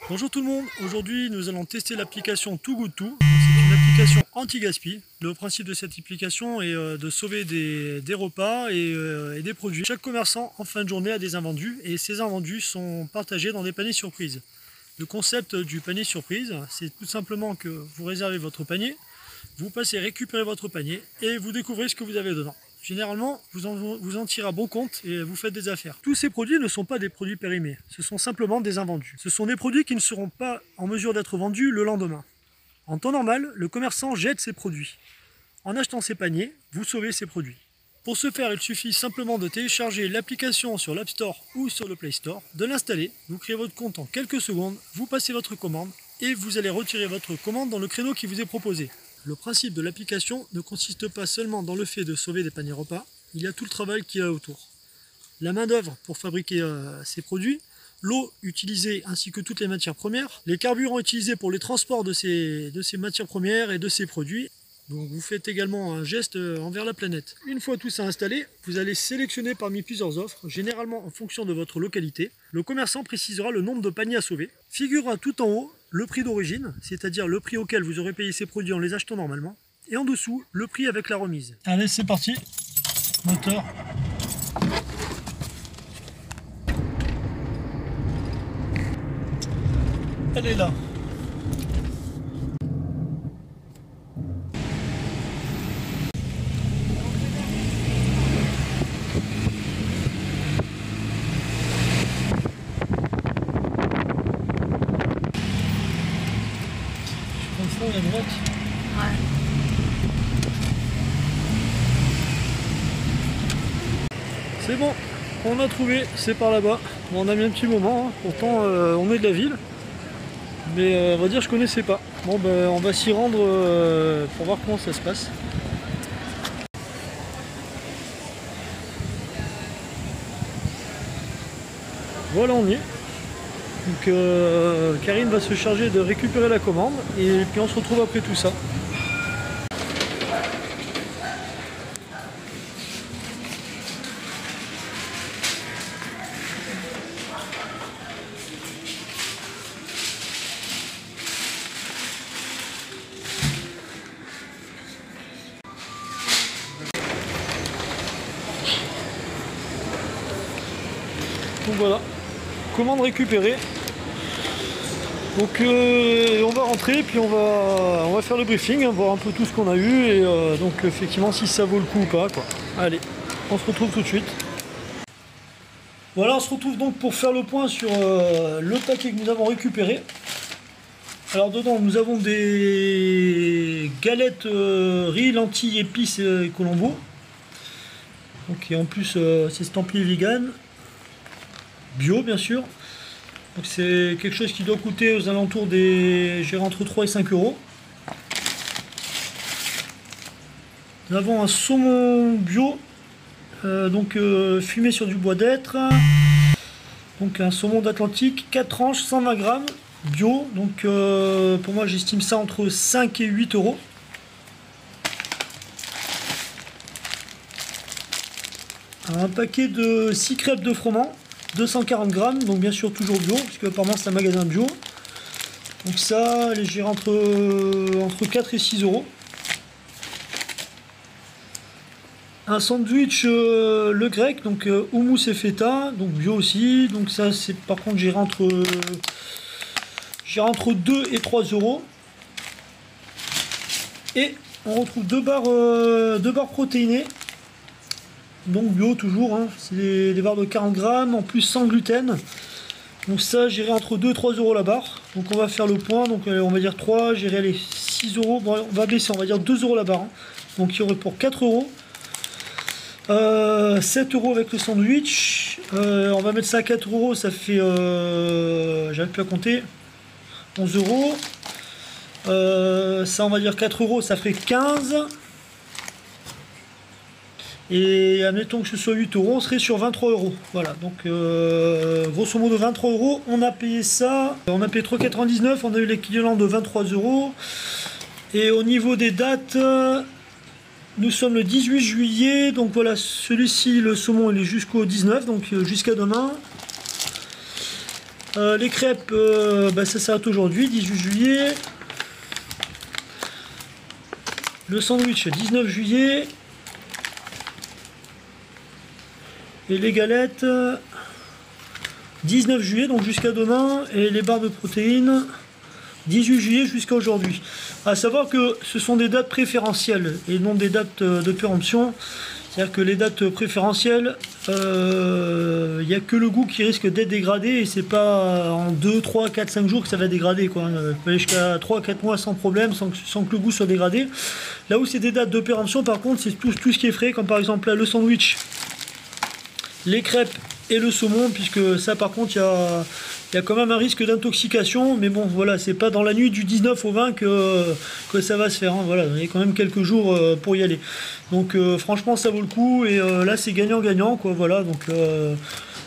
Bonjour tout le monde, aujourd'hui nous allons tester l'application Too Good To. C'est une application anti-gaspi. Le principe de cette application est de sauver des repas et des produits. Chaque commerçant en fin de journée a des invendus et ces invendus sont partagés dans des paniers surprises. Le concept du panier surprise, c'est tout simplement que vous réservez votre panier, vous passez récupérer votre panier et vous découvrez ce que vous avez dedans. Généralement, vous en tirez à bon compte et vous faites des affaires. Tous ces produits ne sont pas des produits périmés, ce sont simplement des invendus. Ce sont des produits qui ne seront pas en mesure d'être vendus le lendemain. En temps normal, le commerçant jette ses produits. En achetant ces paniers, vous sauvez ces produits. Pour ce faire, il suffit simplement de télécharger l'application sur l'App Store ou sur le Play Store, de l'installer, vous créez votre compte en quelques secondes, vous passez votre commande et vous allez retirer votre commande dans le créneau qui vous est proposé. Le principe de l'application ne consiste pas seulement dans le fait de sauver des paniers repas, il y a tout le travail qu'il y a autour. La main d'œuvre pour fabriquer ces produits, l'eau utilisée ainsi que toutes les matières premières, les carburants utilisés pour les transports de ces matières premières et de ces produits. Donc vous faites également un geste envers la planète. Une fois tout ça installé, vous allez sélectionner parmi plusieurs offres, généralement en fonction de votre localité. Le commerçant précisera le nombre de paniers à sauver. Figurera tout en haut le prix d'origine, c'est-à-dire le prix auquel vous aurez payé ces produits en les achetant normalement. Et en dessous, le prix avec la remise. Allez, c'est parti. Moteur. Elle est là. À droite. Ouais. C'est bon, on a trouvé, c'est par là-bas. Bon, on a mis un petit moment, hein. Pourtant on est de la ville, mais on va dire je connaissais pas. Bon ben on va s'y rendre pour voir comment ça se passe. Voilà, on y est. Donc Karine va se charger de récupérer la commande et puis on se retrouve après tout ça. Donc voilà, commande récupérée. Donc on va rentrer puis on va faire le briefing, hein, voir un peu tout ce qu'on a eu et donc effectivement si ça vaut le coup ou pas quoi. Allez, on se retrouve tout de suite. Voilà, on se retrouve donc pour faire le point sur le paquet que nous avons récupéré. Alors dedans nous avons des galettes riz, lentilles, épices et colombo. Donc et en plus c'est estampillé vegan. Bio bien sûr. Donc c'est quelque chose qui doit coûter aux alentours des, je dirais, entre 3 et 5 euros. Nous avons un saumon bio, fumé sur du bois d'être. Donc un saumon d'Atlantique, 4 tranches, 120 grammes, bio. Donc pour moi j'estime ça entre 5 et 8 euros. Un paquet de 6 crêpes de froment. 240 grammes, donc bien sûr toujours bio, puisque apparemment c'est un magasin bio. Donc ça, je dirais entre 4 et 6 euros. Un sandwich le grec, donc houmous et feta, donc bio aussi. Donc ça, c'est par contre, j'irai entre 2 et 3 euros. Et on retrouve deux barres protéinées. Donc bio toujours, hein. C'est des barres de 40 grammes, en plus sans gluten. Donc ça j'irai entre 2 et 3 euros la barre. Donc on va faire le point, donc on va dire 3, j'irai aller 6 euros. Bon, on va baisser, on va dire 2 euros la barre. Hein. Donc il y aurait pour 4 euros. 7 euros avec le sandwich. On va mettre ça à 4 euros, ça fait... j'arrive plus à compter. 11 euros. Ça on va dire 4 euros, ça ferait 15. Et admettons que ce soit 8 euros, on serait sur 23 euros. Voilà, donc grosso modo 23 euros. On a payé ça, on a payé 3,99, on a eu l'équivalent de 23 euros. Et au niveau des dates, nous sommes le 18 juillet. Donc voilà, celui-ci, le saumon, il est jusqu'au 19, donc jusqu'à demain. Les crêpes, ça s'arrête aujourd'hui, 18 juillet. Le sandwich, 19 juillet. Et les galettes, 19 juillet, donc jusqu'à demain. Et les barres de protéines, 18 juillet jusqu'à aujourd'hui. À savoir que ce sont des dates préférentielles et non des dates de péremption. C'est-à-dire que les dates préférentielles, il n'y a que le goût qui risque d'être dégradé et c'est pas en 2, 3, 4, 5 jours que ça va dégrader, quoi. Ça peut aller jusqu'à 3, 4 mois sans problème, sans que le goût soit dégradé. Là où c'est des dates de péremption, par contre, c'est tout ce qui est frais, comme par exemple là, le sandwich, les crêpes et le saumon, puisque ça par contre il y a quand même un risque d'intoxication, mais bon voilà, c'est pas dans la nuit du 19 au 20 que ça va se faire, hein. Voilà, il y a quand même quelques jours pour y aller, donc franchement ça vaut le coup, et là c'est gagnant-gagnant, quoi. Voilà, donc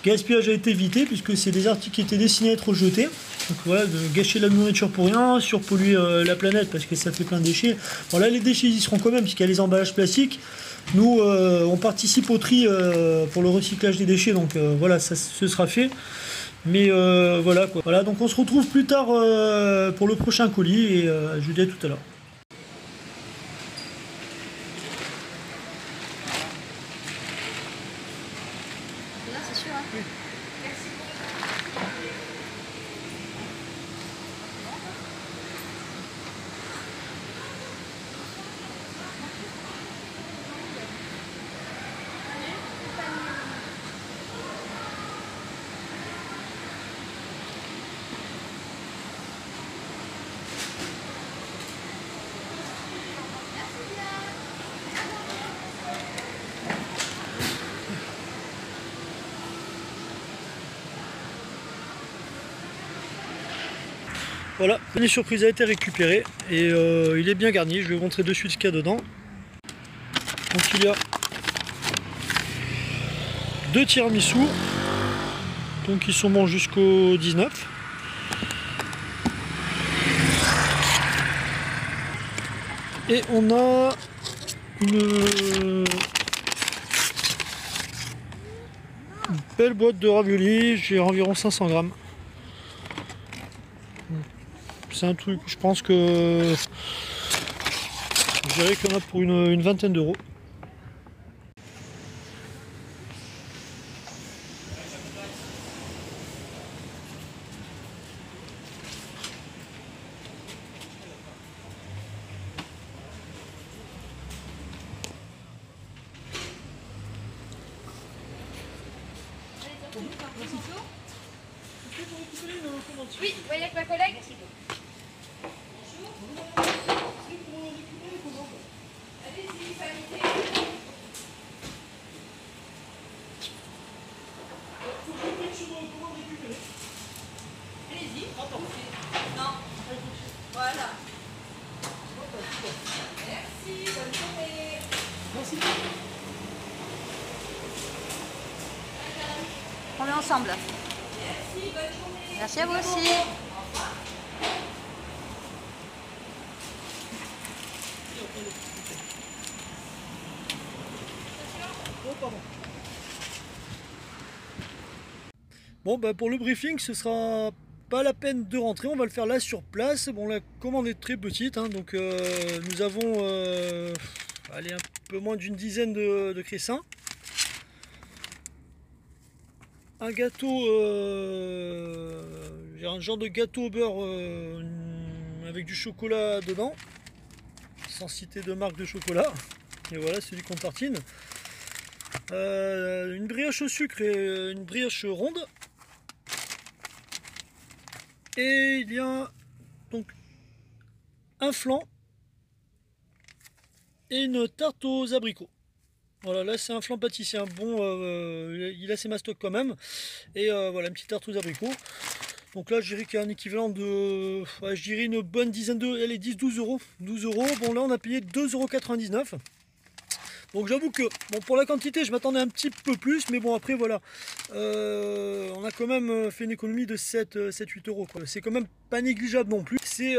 gaspillage a été évité puisque c'est des articles qui étaient destinés à être jetés. Donc voilà, de gâcher la nourriture pour rien, surpolluer la planète parce que ça fait plein de déchets. Bon là les déchets ils y seront quand même puisqu'il y a les emballages plastiques. Nous on participe au tri pour le recyclage des déchets, donc voilà, ça ce sera fait. Mais voilà quoi. Voilà, donc on se retrouve plus tard pour le prochain colis, et je vous dis à tout à l'heure. Là, c'est sûr, hein. Oui. Voilà, panier surprise a été récupéré et il est bien garni. Je vais vous montrer de suite ce qu'il y a dedans. Donc il y a 2 tiramisu, donc ils sont bons jusqu'au 19. Et on a une belle boîte de raviolis, j'ai environ 500 grammes. C'est un truc, je pense que je dirais qu'il y en a pour une vingtaine d'euros. Oui, vous voyez avec ma collègue. Allez-y, famille. Allez-y. Non. Voilà. Merci, bonne journée. Merci. On est ensemble. Merci, bonne journée. Merci à vous aussi. Bon, bah pour le briefing, ce sera pas la peine de rentrer, on va le faire là sur place. Bon, la commande est très petite, hein, donc nous avons allez, un peu moins d'une dizaine de cressins. Un gâteau, j'ai un genre de gâteau au beurre avec du chocolat dedans, sans citer de marque de chocolat. Et voilà, celui qu'on tartine. Une brioche au sucre et une brioche ronde. Et il y a donc un flan et une tarte aux abricots. Voilà, là c'est un flan pâtissier, un bon, il a ses mastocs quand même. Et voilà, une petite tarte aux abricots. Donc là, je dirais qu'il y a un équivalent de, je dirais une bonne dizaine de, allez, 10-12 euros. 12 euros. Bon, là on a payé 2,99 €. Donc j'avoue que bon, pour la quantité je m'attendais un petit peu plus, mais bon après voilà, on a quand même fait une économie de 7-8 euros. C'est quand même pas négligeable non plus. C'est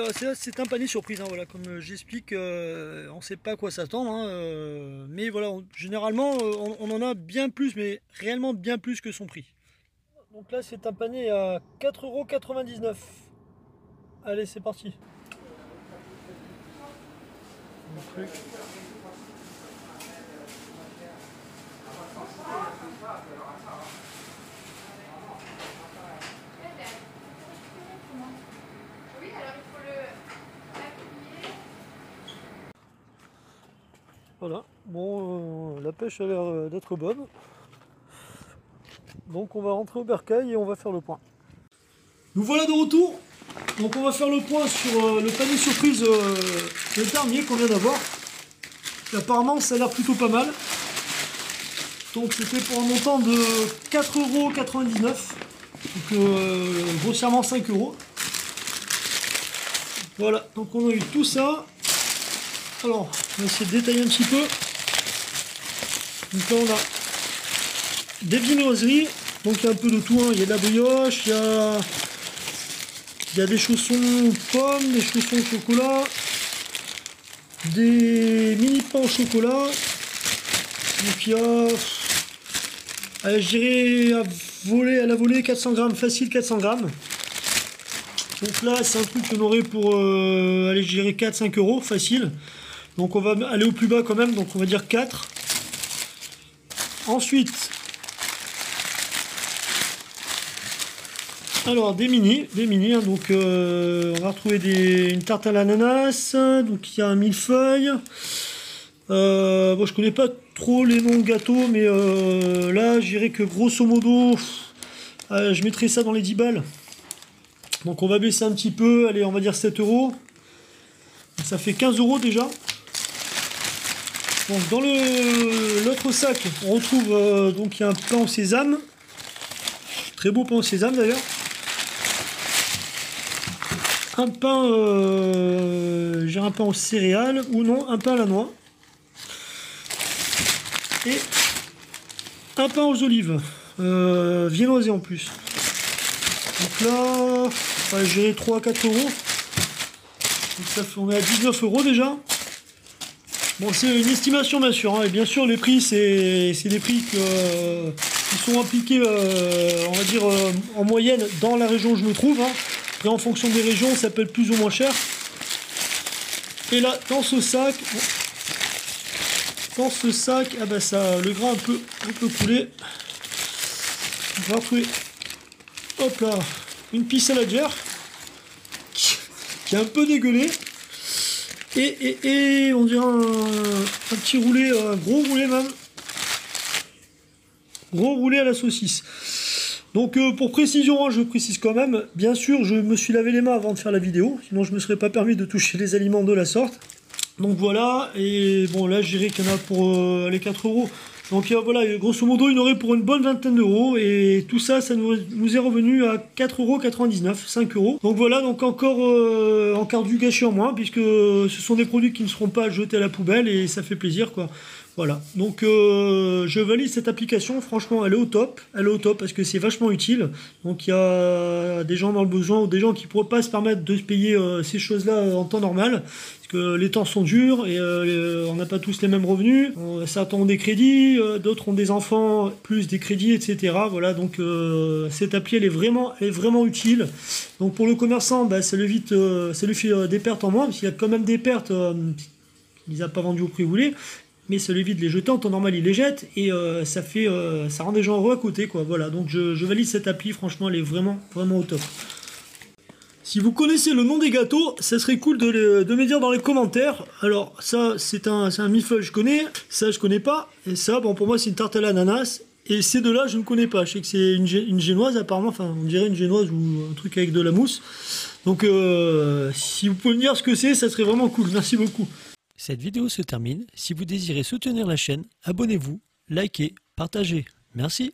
un panier surprise, hein, voilà, comme j'explique, on ne sait pas à quoi s'attendre, hein, mais voilà, généralement on en a bien plus, mais réellement bien plus que son prix. Donc là c'est un panier à 4,99 €. Allez, c'est parti. Le truc. Oui, alors il faut le appuyer. Voilà, bon, la pêche a l'air d'être bonne. Donc on va rentrer au bercail et on va faire le point. Nous voilà de retour. Donc on va faire le point sur le panier surprise, le dernier qu'on vient d'avoir. Apparemment ça a l'air plutôt pas mal. Donc c'était pour un montant de 4,99 €. Donc grossièrement 5 €. Voilà, donc on a eu tout ça. Alors, on va essayer de détailler un petit peu. Donc là, on a des viennoiseries. Donc il y a un peu de tout. Hein. Il y a de la brioche, il y a des chaussons pommes, des chaussons au chocolat, des mini pains au chocolat. Donc il y a, allez, je dirais à la volée 400 grammes, facile 400 grammes. Donc là, c'est un truc qu'on aurait pour, allez, je dirais 4-5 € facile. Donc on va aller au plus bas quand même, donc on va dire 4. Ensuite, alors des mini, hein, donc on va retrouver une tarte à l'ananas, donc il y a un millefeuille. Bon, je connais pas trop les noms de gâteaux, mais là je dirais que grosso modo, je mettrai ça dans les 10 balles. Donc on va baisser un petit peu, allez, on va dire 7 €. Ça fait 15 € déjà. Donc dans l'autre sac, on retrouve donc il y a un pain au sésame, très beau pain au sésame d'ailleurs, un pain, j'ai un pain aux céréales ou non, un pain à la noix et un pain aux olives, viennoisé en plus. Donc là, j'ai 3 à 4 €. Donc ça fait, on est à 19 € déjà. Bon, c'est une estimation bien sûr, hein, et bien sûr les prix c'est des prix qui sont appliqués, on va dire en moyenne dans la région où je me trouve. Hein. Après en fonction des régions ça peut être plus ou moins cher. Et là dans ce sac, ah bah ça, le gras un peu coulé. On va retrouver, hop là, une pisse saladière qui est un peu dégueulée. Et on dirait un petit roulé, un gros roulé même. Gros roulé à la saucisse. Donc pour précision, hein, je précise quand même, bien sûr je me suis lavé les mains avant de faire la vidéo, sinon je ne me serais pas permis de toucher les aliments de la sorte. Donc voilà, et bon là je dirais qu'il y en a pour les 4 €. Donc voilà, grosso modo il y en aurait pour une bonne vingtaine d'euros, et tout ça, ça nous est revenu à 4,99 €, 5 €. Donc voilà, donc encore du gâchis en moins, puisque ce sont des produits qui ne seront pas jetés à la poubelle, et ça fait plaisir quoi. Voilà, donc je valide cette application, franchement elle est au top parce que c'est vachement utile. Donc il y a des gens dans le besoin ou des gens qui ne pourraient pas se permettre de se payer ces choses-là en temps normal, parce que les temps sont durs et on n'a pas tous les mêmes revenus. Certains ont des crédits, d'autres ont des enfants, plus des crédits, etc. Voilà, donc cette appli elle est vraiment utile. Donc pour le commerçant, bah, ça lui fait des pertes en moins, parce qu'il y a quand même des pertes, il n'a pas vendu au prix voulu. Mais ça l'évite de les jeter, en temps normal il les jette, et ça rend des gens heureux à côté quoi. Voilà, donc je valide cette appli, franchement elle est vraiment au top. Si vous connaissez le nom des gâteaux, ça serait cool de me dire dans les commentaires. Alors ça c'est un millefeuille, je connais, ça je connais pas, et ça bon pour moi c'est une tarte à l'ananas, et ces deux là je ne connais pas. Je sais que c'est une génoise apparemment, enfin on dirait une génoise ou un truc avec de la mousse. Donc si vous pouvez me dire ce que c'est, ça serait vraiment cool, merci beaucoup. Cette vidéo se termine. Si vous désirez soutenir la chaîne, abonnez-vous, likez, partagez. Merci.